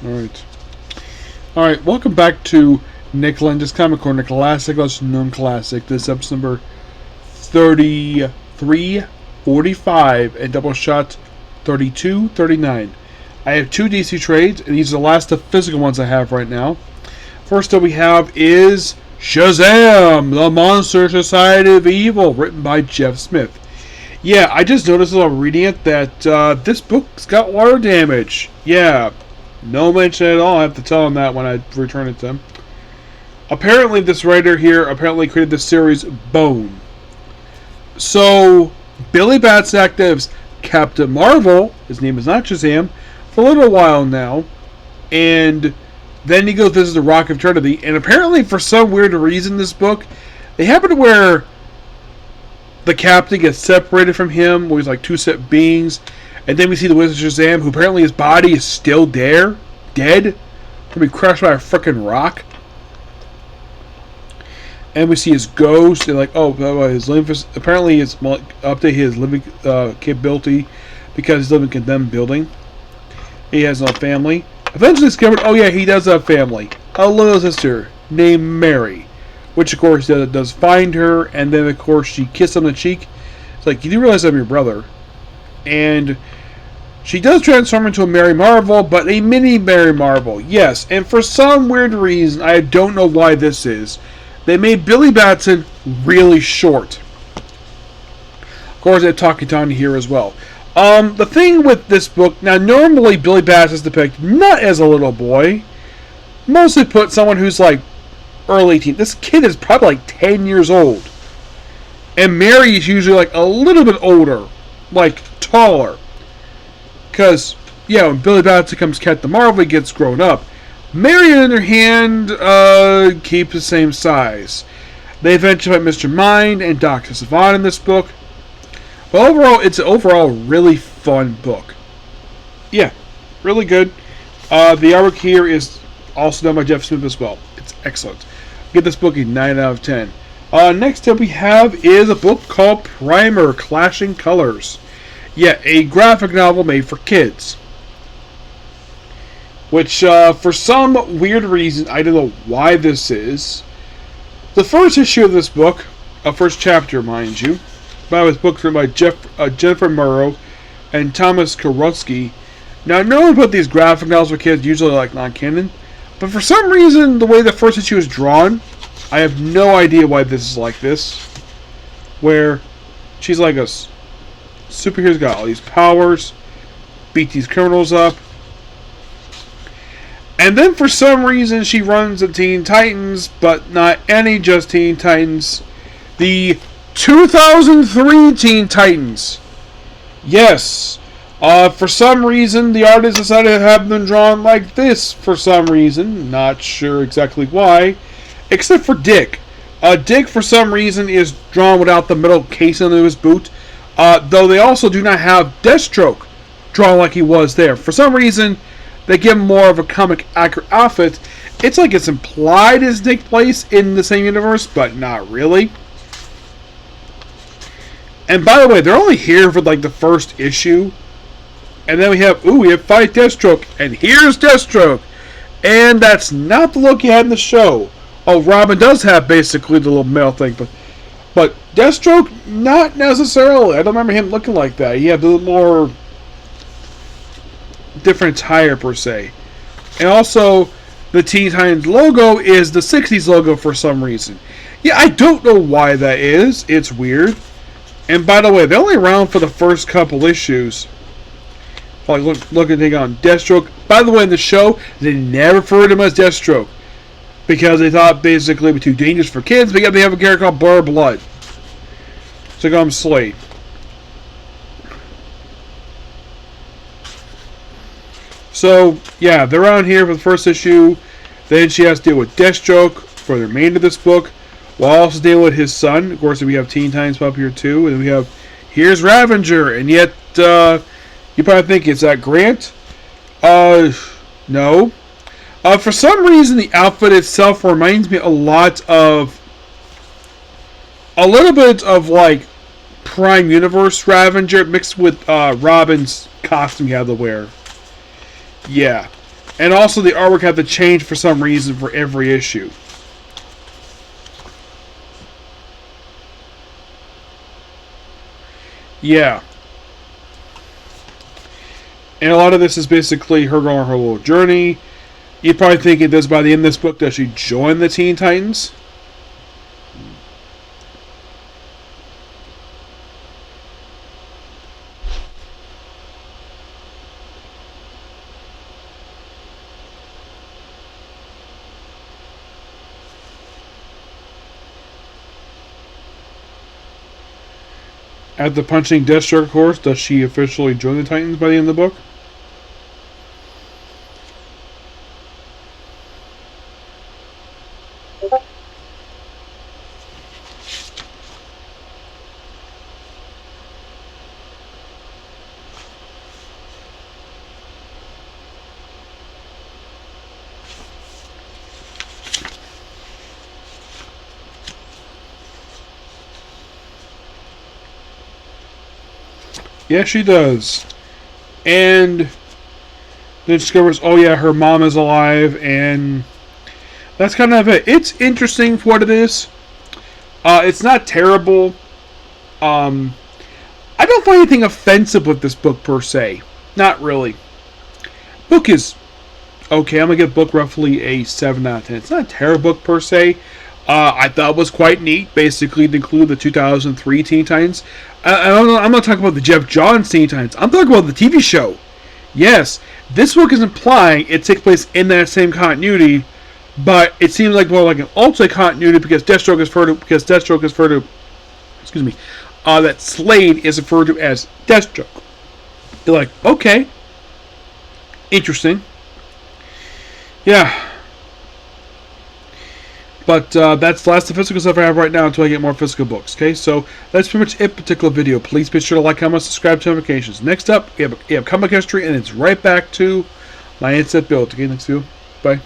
Alright. Alright, welcome back to Nick Lenz's Comic Corner, Classic Lesser Known Classic. This is episode number 33, 45, and Doubleshot 32, 39. I have two DC trades, and these are the last of the physical ones I have right now. First up we have is Shazam, the Monster Society of Evil, written by Jeff Smith. Yeah, I just noticed while reading it that this book's got water damage. Yeah, no mention at all. I have to tell him that when I return it to him. Apparently, this writer here created the series Bone. So, Billy Bat's actives Captain Marvel, his name is not Shazam, for a little while now, and then he goes visit the Rock of Eternity, and apparently for some weird reason in this book, they happen to where the Captain gets separated from him, where he's like two separate beings, and then we see the Wizard Shazam, who apparently his body is still there, dead, from being crushed by a freaking rock. And we see his ghost, and like, oh, his living, apparently it's update his living capability because he's living in a condemned building. He has no family. Eventually discovered, oh yeah, he does have family. A little sister named Mary, which of course does find her, and then of course she kisses him on the cheek. It's like, you do realize I'm your brother. And she does transform into a Mary Marvel, but a mini Mary Marvel, yes. And for some weird reason, I don't know why this is, they made Billy Batson really short. Of course, they have Talkie Tawny here as well. The thing with this book, now normally Billy Batson is depicted not as a little boy, mostly put someone who's like early teen. This kid is probably like 10 years old. And Mary is usually like a little bit older, like taller. Because, yeah, when Billy Batson becomes Captain Marvel, he gets grown up. Mary, on the other hand, keeps the same size. They eventually find Mr. Mind and Dr. Savant in this book. But overall, it's an overall really fun book. Yeah, really good. The artwork here is also done by Jeff Smith as well. It's excellent. Give this book a 9 out of 10. Next up we have is a book called Primer, Clashing Colors. Yeah, a graphic novel made for kids. Which, for some weird reason, I don't know why this is. The first issue of this book, first chapter, mind you, by this book written by Jennifer Murrow and Thomas Karosky. Now, no one put these graphic novels for kids, usually like non-canon, but for some reason, the way the first issue is drawn, I have no idea why this is like this. Where she's like a superhero's got all these powers, beat these criminals up, and then for some reason she runs the Teen Titans, but not any just Teen Titans. The 2003 Teen Titans. Yes. For some reason, the artist decided to have them drawn like this for some reason. Not sure exactly why. Except for Dick. Dick, for some reason, is drawn without the metal casing of his boot. Though they also do not have Deathstroke drawn like he was there. For some reason, they give him more of a comic accurate outfit. It's like it's implied as Dick place in the same universe, but not really. And by the way, they're only here for like the first issue. And then we have fight Deathstroke. And here's Deathstroke. And that's not the look he had in the show. Oh, Robin does have basically the little male thing. But Deathstroke, not necessarily. I don't remember him looking like that. He had a little more different attire per se. And also, the Teen Titans logo is the 60s logo for some reason. Yeah, I don't know why that is. It's weird. And by the way, they're only around for the first couple issues. Like, look at on Deathstroke. By the way, in the show, they never referred to him as Deathstroke. Because they thought basically it would be too dangerous for kids, because they have a character called Blur Blood. So go on Slade. So, yeah, they're around here for the first issue. Then she has to deal with Deathstroke for the remainder of this book. While also dealing with his son. Of course, we have Teen Titans up here too. And we have, here's Ravager. And yet, you probably think, is that Grant? No. For some reason, the outfit itself reminds me a little bit of like Prime Universe Ravager mixed with Robin's costume he had to wear. Yeah. And also the artwork had to change for some reason for every issue. Yeah. And a lot of this is basically her going on her little journey. You'd probably think it does by the end of this book, does she join the Teen Titans? After punching Deathstroke, of course, does she officially join the Titans by the end of the book? Yes, she does. And then discovers, oh yeah, her mom is alive, and that's kind of it. It's interesting for what it is. It's not terrible. I don't find anything offensive with this book per se. Not really. Book is okay. I'm gonna give book roughly a 7 out of 10. It's not a terrible book per se. I thought it was quite neat, basically, to include the 2003 Teen Titans. I'm not talking about the Jeff Johns Teen Titans. I'm talking about the TV show. Yes, this book is implying it takes place in that same continuity, but it seems like more like an alternate continuity because Deathstroke is referred to. Excuse me. That Slade is referred to as Deathstroke. You're like, okay, interesting. Yeah. But that's the last of the physical stuff I have right now until I get more physical books. Okay, so that's pretty much it particular video. Please be sure to like, comment, subscribe to notifications. Next up, we have comic history, and it's right back to my inset build. Okay, next video. Bye.